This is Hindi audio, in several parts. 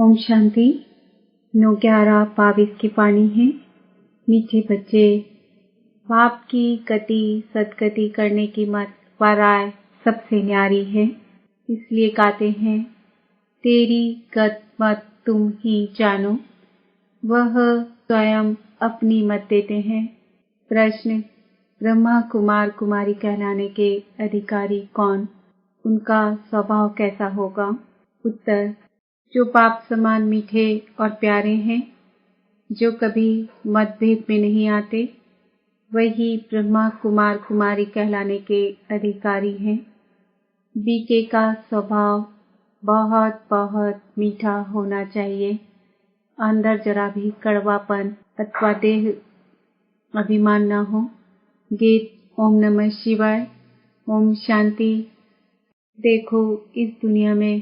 ओम शांति। 9/11/22 की वाणी है। मीठे बच्चे, पाप की गति सदगति करने की मत व राय सबसे न्यारी है, इसलिए गाते हैं, तेरी गत मत तुम ही जानो। वह स्वयं अपनी मत देते हैं। प्रश्न, ब्रह्मा कुमार कुमारी कहलाने के अधिकारी कौन? उनका स्वभाव कैसा होगा? उत्तर, जो बाप समान मीठे और प्यारे हैं, जो कभी मतभेद में नहीं आते, वही ब्रह्मा कुमार कुमारी कहलाने के अधिकारी हैं। बीके का स्वभाव बहुत बहुत मीठा होना चाहिए। अंदर जरा भी कड़वापन अथवा देह अभिमान न हो। गीत ओम नमः शिवाय। ओम शांति। देखो, इस दुनिया में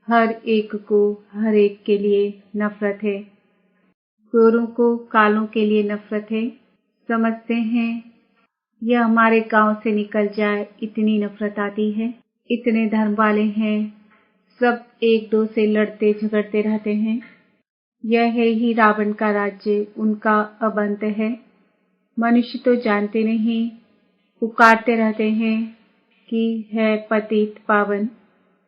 हर एक को हर एक के लिए नफरत है। गोरों को कालों के लिए नफरत है। समझते हैं यह हमारे गांव से निकल जाए, इतनी नफरत आती है। इतने धर्म वाले हैं, सब एक दो से लड़ते झगड़ते रहते हैं। यह है ही रावण का राज्य, उनका अब अंत है। मनुष्य तो जानते नहीं, पुकारते रहते हैं कि है पतित पावन,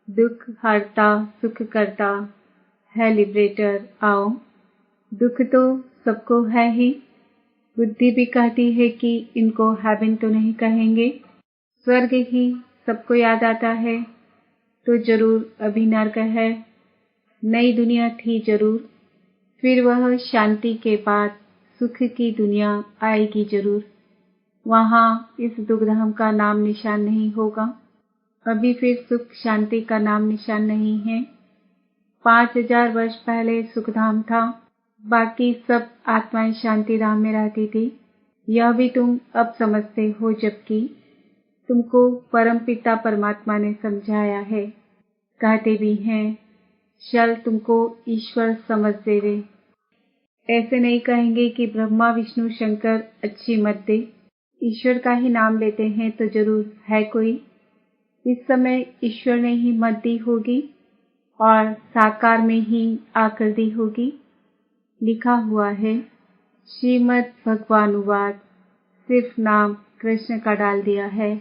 दुख हरता सुख करता, है लिबरेटर आओ। दुख तो सबको है ही। बुद्धि भी कहती है कि इनको हेवन तो नहीं कहेंगे। स्वर्ग ही सबको याद आता है, तो जरूर अभी नर्क है। नई दुनिया थी जरूर, फिर वह शांति के बाद सुख की दुनिया आएगी जरूर। वहां इस दुखधाम का नाम निशान नहीं होगा। अभी फिर सुख शांति का नाम निशान नहीं है। 5000 वर्ष पहले सुखधाम था, बाकी सब आत्माएं शांति धाम में रहती थी। यह भी तुम अब समझते हो, जबकि तुमको परमपिता परमात्मा ने समझाया है। कहते भी हैं, शल तुमको ईश्वर समझ देवे। ऐसे नहीं कहेंगे कि ब्रह्मा विष्णु शंकर अच्छी मत दे। ईश्वर का ही नाम लेते हैं तो जरूर है कोई। इस समय ईश्वर ने ही मत दी होगी और साकार में ही आकर दी होगी। लिखा हुआ है, श्रीमद् भगवानुवाद, सिर्फ नाम कृष्ण का डाल दिया है।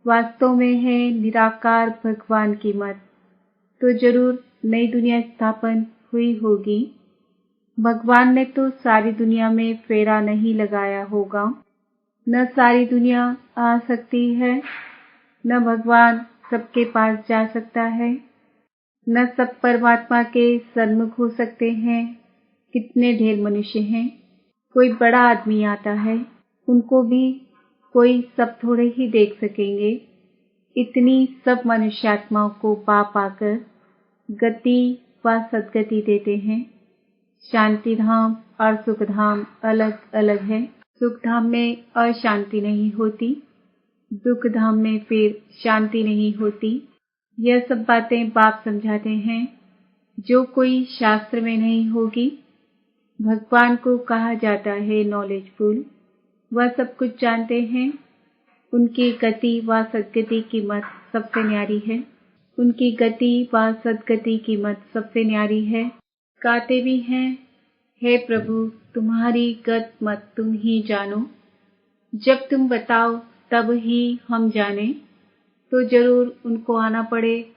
वास्तव में है निराकार भगवान की मत, तो जरूर नई दुनिया स्थापन हुई होगी। भगवान ने तो सारी दुनिया में फेरा नहीं लगाया होगा। न सारी दुनिया आ सकती है, न भगवान सबके पास जा सकता है, न सब परमात्मा के सन्मुख हो सकते हैं। कितने ढेर मनुष्य हैं। कोई बड़ा आदमी आता है, उनको भी कोई सब थोड़े ही देख सकेंगे। इतनी सब मनुष्यात्माओं को पाप आकर गति व सदगति देते हैं। शांति धाम और सुख धाम अलग अलग है। सुख धाम में अशांति नहीं होती, दुख धाम में फिर शांति नहीं होती। यह सब बातें बाप समझाते हैं, जो कोई शास्त्र में नहीं होगी। भगवान को कहा जाता है नॉलेजफुल, वह सब कुछ जानते हैं। उनकी गति व सदगति की मत सबसे न्यारी है। उनकी गति व सदगति की मत सबसे न्यारी है। गाते भी हैं, हे प्रभु तुम्हारी गत मत तुम ही जानो। जब तुम बताओ तब ही हम जाने, तो जरूर उनको आना पड़े,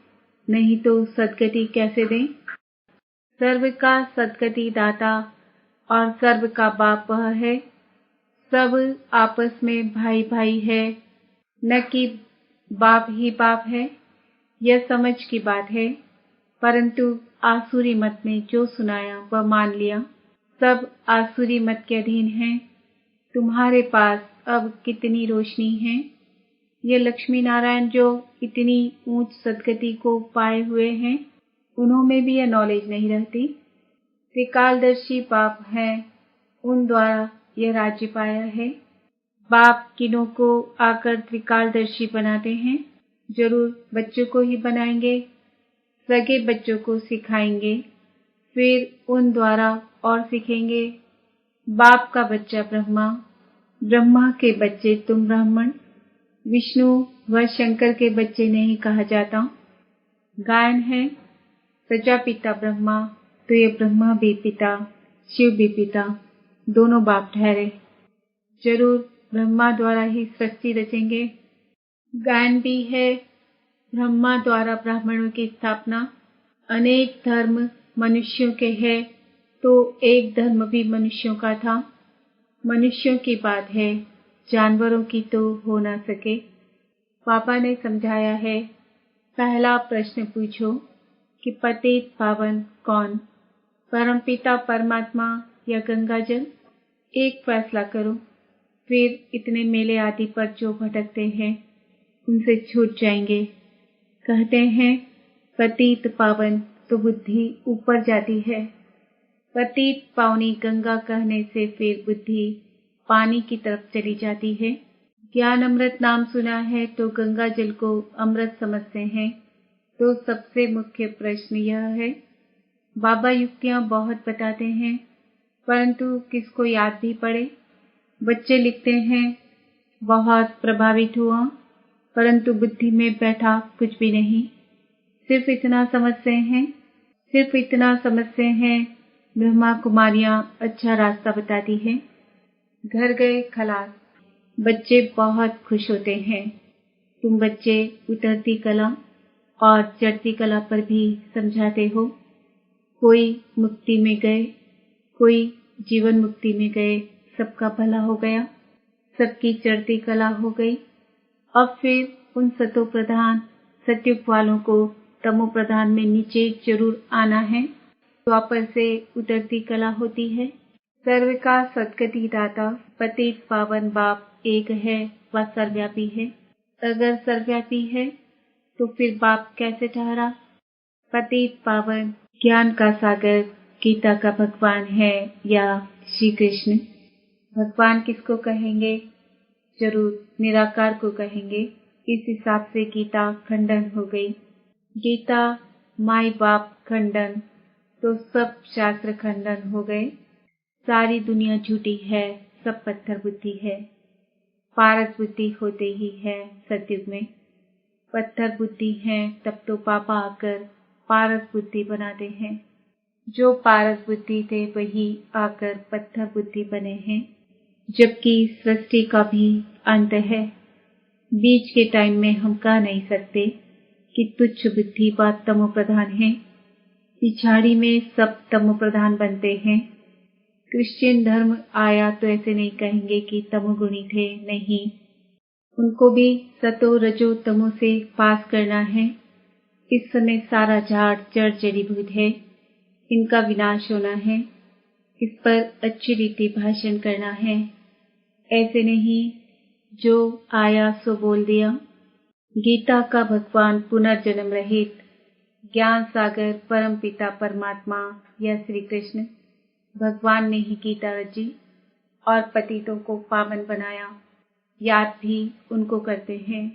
नहीं तो सदगति कैसे दें। सर्व का सदगति दाता और सर्व का बाप वह है। सब आपस में भाई भाई है, न कि बाप ही बाप है। यह समझ की बात है, परंतु आसुरी मत ने जो सुनाया वह मान लिया। सब आसुरी मत के अधीन हैं। तुम्हारे पास अब कितनी रोशनी है। ये लक्ष्मी नारायण जो इतनी ऊंच सदगति को पाए हुए हैं, उन्होंने भी यह नॉलेज नहीं रहती। त्रिकालदर्शी बाप हैं, उन द्वारा यह राज्य पाया है। बाप किनों को आकर त्रिकालदर्शी बनाते हैं? जरूर बच्चों को ही बनाएंगे। सगे बच्चों को सिखाएंगे, फिर उन द्वारा और सीखेंगे। बाप का बच्चा ब्रह्मा, ब्रह्मा के बच्चे तुम ब्राह्मण। विष्णु व शंकर के बच्चे नहीं कहा जाता। गायन है, प्रजापिता ब्रह्मा, तो ये ब्रह्मा भी पिता, शिव भी पिता, दोनों बाप ठहरे। जरूर ब्रह्मा द्वारा ही सृष्टि रचेंगे। गायन भी है, ब्रह्मा द्वारा ब्राह्मणों की स्थापना। अनेक धर्म मनुष्यों के हैं, तो एक धर्म भी मनुष्यों का था। मनुष्यों की बात है, जानवरों की तो हो ना सके। पापा ने समझाया है, पहला प्रश्न पूछो कि पतित पावन कौन, परमपिता परमात्मा या गंगाजल? एक फैसला करो, फिर इतने मेले आदि पर जो भटकते हैं उनसे छूट जाएंगे। कहते हैं पतित पावन तो बुद्धि ऊपर जाती है। पतित पावनी गंगा कहने से फिर बुद्धि पानी की तरफ चली जाती है। ज्ञान अमृत नाम सुना है तो गंगा जल को अमृत समझते हैं। तो सबसे मुख्य प्रश्न यह है, बाबा युक्तियां बहुत बताते हैं, परंतु किसको याद भी पड़े? बच्चे लिखते हैं, बहुत प्रभावित हुआ, परंतु बुद्धि में बैठा कुछ भी नहीं। सिर्फ इतना समझते हैं ब्रह्मा कुमारियां अच्छा रास्ता बताती है। घर गए खलास, बच्चे बहुत खुश होते हैं। तुम बच्चे उतरती कला और चढ़ती कला पर भी समझाते हो। कोई मुक्ति में गए, कोई जीवन मुक्ति में गए, सबका भला हो गया, सबकी चढ़ती कला हो गई। अब फिर उन सतो प्रधान सतयुग वालों को तमो प्रधान में नीचे जरूर आना है, वापस से उतरती कला होती है। सर्व का सद्गति दाता पतित पावन बाप एक है व सर्वव्यापी है। अगर सर्वव्यापी है तो फिर बाप कैसे ठहरा? पतित पावन ज्ञान का सागर गीता का भगवान है या श्री कृष्ण? भगवान किसको कहेंगे? जरूर निराकार को कहेंगे। इस हिसाब से गीता खंडन हो गई। गीता माई बाप खंडन तो सब शास्त्र खंडन हो गए। सारी दुनिया झूठी है, सब पत्थर बुद्धि है। पारस बुद्धि होते ही है सतयुग में। पत्थर बुद्धि है तब तो पापा आकर पारस बुद्धि बनाते हैं। जो पारस बुद्धि थे वही आकर पत्थर बुद्धि बने हैं, जबकि सृष्टि का भी अंत है। बीच के टाइम में हम कह नहीं सकते कि तुच्छ बुद्धि व तमो प्रधान है। पिछाड़ी में सब तमो प्रधान बनते हैं। क्रिश्चियन धर्म आया तो ऐसे नहीं कहेंगे कि तमोगुणी थे, नहीं, उनको भी सतो रजो तमो से पास करना है। इस समय सारा झाड़ जड़ जड़ीभूत है, इनका विनाश होना है। इस पर अच्छी रीति भाषण करना है, ऐसे नहीं जो आया सो बोल दिया। गीता का भगवान पुनर्जन्म रहित ज्ञान सागर परम पिता परमात्मा या श्री कृष्ण भगवान ने ही गीता रची और पतितों को पावन बनाया। याद भी उनको करते हैं।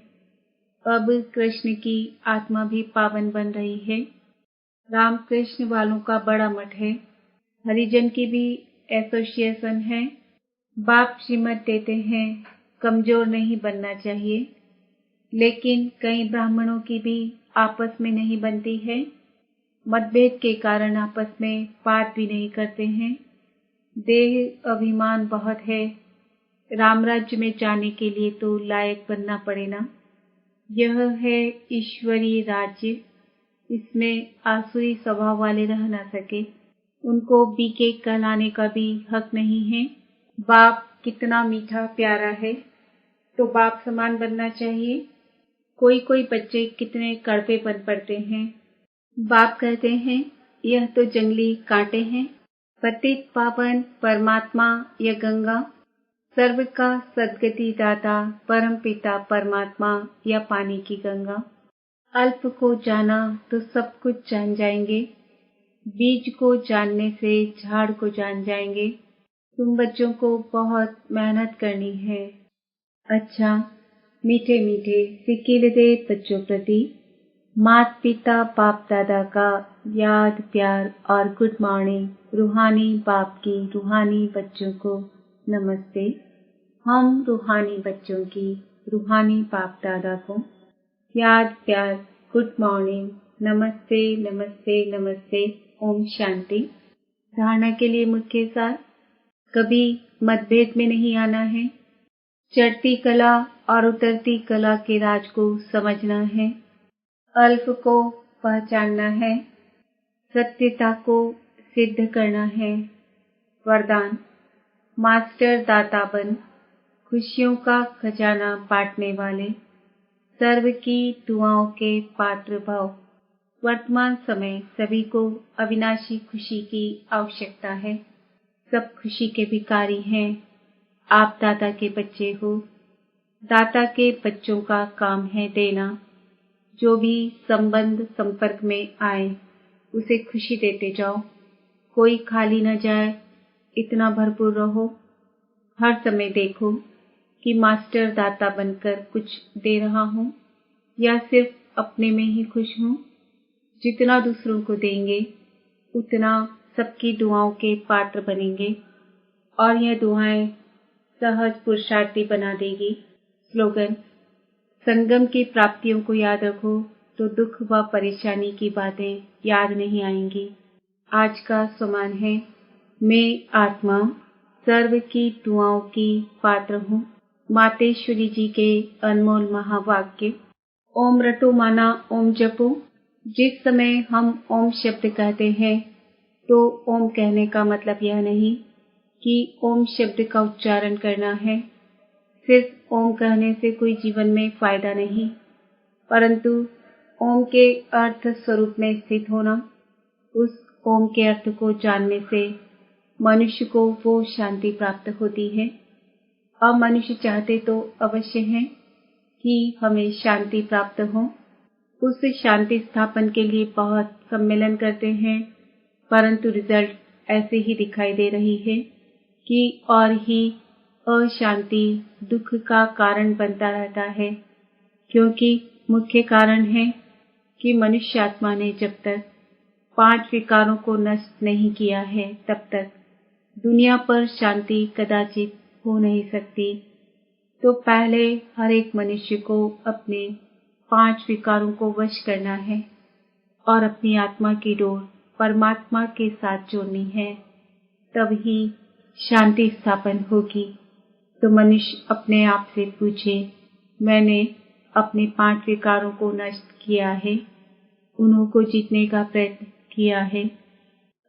अब कृष्ण की आत्मा भी पावन बन रही है। रामकृष्ण वालों का बड़ा मठ है। हरिजन की भी एसोसिएशन है। बाप श्रीमत देते हैं, कमजोर नहीं बनना चाहिए, लेकिन कई ब्राह्मणों की भी आपस में नहीं बनती है। मतभेद के कारण आपस में बात भी नहीं करते हैं। देह अभिमान बहुत है। राम राज्य में जाने के लिए तो लायक बनना पड़ेगा। यह है ईश्वरीय राज्य, इसमें आसुरी स्वभाव वाले रह न सके। उनको बीके कहलाने का भी हक नहीं है। बाप कितना मीठा प्यारा है, तो बाप समान बनना चाहिए। कोई कोई बच्चे कितने कड़वे बन पड़ते हैं। बाप कहते हैं यह तो जंगली कांटे हैं। पतित पावन परमात्मा या गंगा, सर्व का सद्गति दाता परम पिता परमात्मा या पानी की गंगा। अल्प को जाना तो सब कुछ जान जाएंगे। बीज को जानने से झाड़ को जान जाएंगे। तुम बच्चों को बहुत मेहनत करनी है। अच्छा, मीठे मीठे सिक्के दे बच्चों प्रति माता पिता बाप दादा का याद प्यार और गुड मॉर्निंग। रूहानी बाप की रूहानी बच्चों को नमस्ते। हम रूहानी बच्चों की रूहानी बाप दादा को याद प्यार गुड मॉर्निंग, नमस्ते नमस्ते नमस्ते ओम शांति। धारणा के लिए मुख्य सार, कभी मतभेद में नहीं आना है। चढ़ती कला और उतरती कला के राज को समझना है। अल्प को पहचानना है। सत्यता को सिद्ध करना है। वरदान, मास्टर दाता बन, खुशियों का खजाना बांटने वाले, सर्व की दुआओं के पात्र भव। वर्तमान समय सभी को अविनाशी खुशी की आवश्यकता है। सब खुशी के भिखारी हैं। आप दाता के बच्चे हो। दाता के बच्चों का काम है देना। जो भी संबंध संपर्क में आए उसे खुशी देते जाओ। कोई खाली न जाए, इतना भरपूर रहो। हर समय देखो कि मास्टर दाता बनकर कुछ दे रहा हूँ या सिर्फ अपने में ही खुश हूँ। जितना दूसरों को देंगे उतना सबकी दुआओं के पात्र बनेंगे और यह दुआएं सहज पुरुषार्थी बना देगी। स्लोगन, संगम की प्राप्तियों को याद रखो तो दुख व परेशानी की बातें याद नहीं आएंगी। आज का सम्मान है, मैं आत्मा सर्व की दुआओं की पात्र हूँ। मातेश्वरी जी के अनमोल महावाक्य। ओम रटो माना ओम जपो। जिस समय हम ओम शब्द कहते हैं तो ओम कहने का मतलब यह नहीं कि ओम शब्द का उच्चारण करना है। सिर्फ ओम कहने से कोई जीवन में फायदा नहीं, परंतु ओम के अर्थ स्वरूप में स्थित होना, उस ओम के अर्थ को जानने से मनुष्य को वो शांति प्राप्त होती है। अब मनुष्य चाहते तो अवश्य है कि हमें शांति प्राप्त हो। उस शांति स्थापन के लिए बहुत सम्मेलन करते हैं, परंतु रिजल्ट ऐसे ही दिखाई दे रही है कि और ही अशांति दुख का कारण बनता रहता है। क्योंकि मुख्य कारण है कि मनुष्य आत्मा ने जब तक 5 विकारों को नष्ट नहीं किया है तब तक दुनिया पर शांति कदाचित हो नहीं सकती। तो पहले हर एक मनुष्य को अपने 5 विकारों को वश करना है और अपनी आत्मा की डोर परमात्मा के साथ जोड़नी है, तब ही शांति स्थापन होगी। तो मनुष्य अपने आप से पूछे, मैंने अपने 5 विकारों को नष्ट किया है, उनको जीतने का प्रयत्न किया है।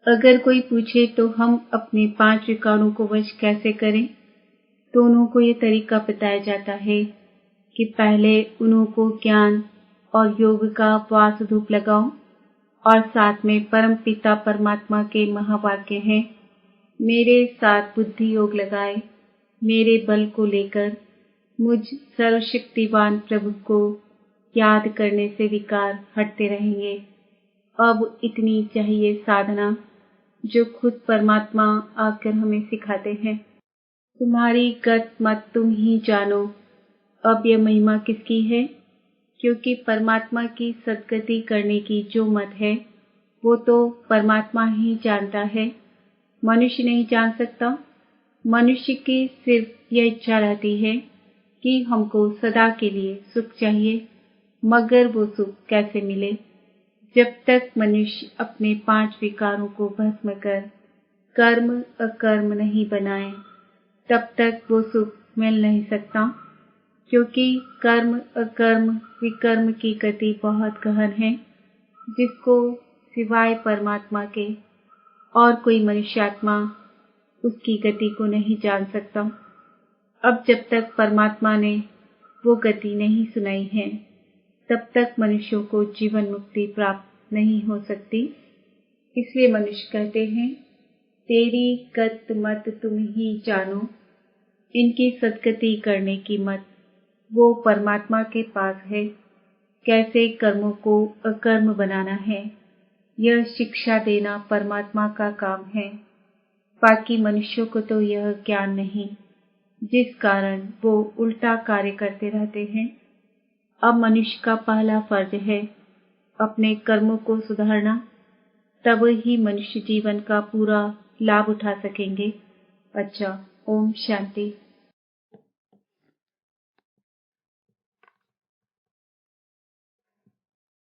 अगर कोई पूछे तो हम अपने 5 विकारों को वश कैसे करें, तो उनको ये तरीका बताया जाता है कि पहले उनको ज्ञान और योग का उपवास धूप लगाओ और साथ में परम पिता परमात्मा के महावाक्य हैं, मेरे साथ बुद्धि योग लगाए, मेरे बल को लेकर मुझ सर्वशक्तिवान प्रभु को याद करने से विकार हटते रहेंगे। अब इतनी चाहिए साधना जो खुद परमात्मा आकर हमें सिखाते हैं। तुम्हारी गत मत तुम ही जानो। अब यह महिमा किसकी है? क्योंकि परमात्मा की सद्गति करने की जो मत है वो तो परमात्मा ही जानता है, मनुष्य नहीं जान सकता। मनुष्य की सिर्फ यह इच्छा रहती है कि हमको सदा के लिए सुख चाहिए, मगर वो सुख कैसे मिले? जब तक मनुष्य अपने 5 विकारों को भस्म कर कर्म अकर्म नहीं बनाए, तब तक वो सुख मिल नहीं सकता। क्योंकि कर्म अकर्म विकर्म की गति बहुत गहन है, जिसको सिवाय परमात्मा के और कोई मनुष्यात्मा उसकी गति को नहीं जान सकता। अब जब तक परमात्मा ने वो गति नहीं सुनाई है, तब तक मनुष्यों को जीवन मुक्ति प्राप्त नहीं हो सकती। इसलिए मनुष्य कहते हैं, तेरी गत मत तुम ही जानो। इनकी सद्गति करने की मत वो परमात्मा के पास है। कैसे कर्मों को अकर्म बनाना है, यह शिक्षा देना परमात्मा का काम है। बाकी मनुष्यों को तो यह ज्ञान नहीं, जिस कारण वो उल्टा कार्य करते रहते हैं। अब मनुष्य का पहला फर्ज है अपने कर्मों को सुधारना, तब ही मनुष्य जीवन का पूरा लाभ उठा सकेंगे। अच्छा, ओम शांति।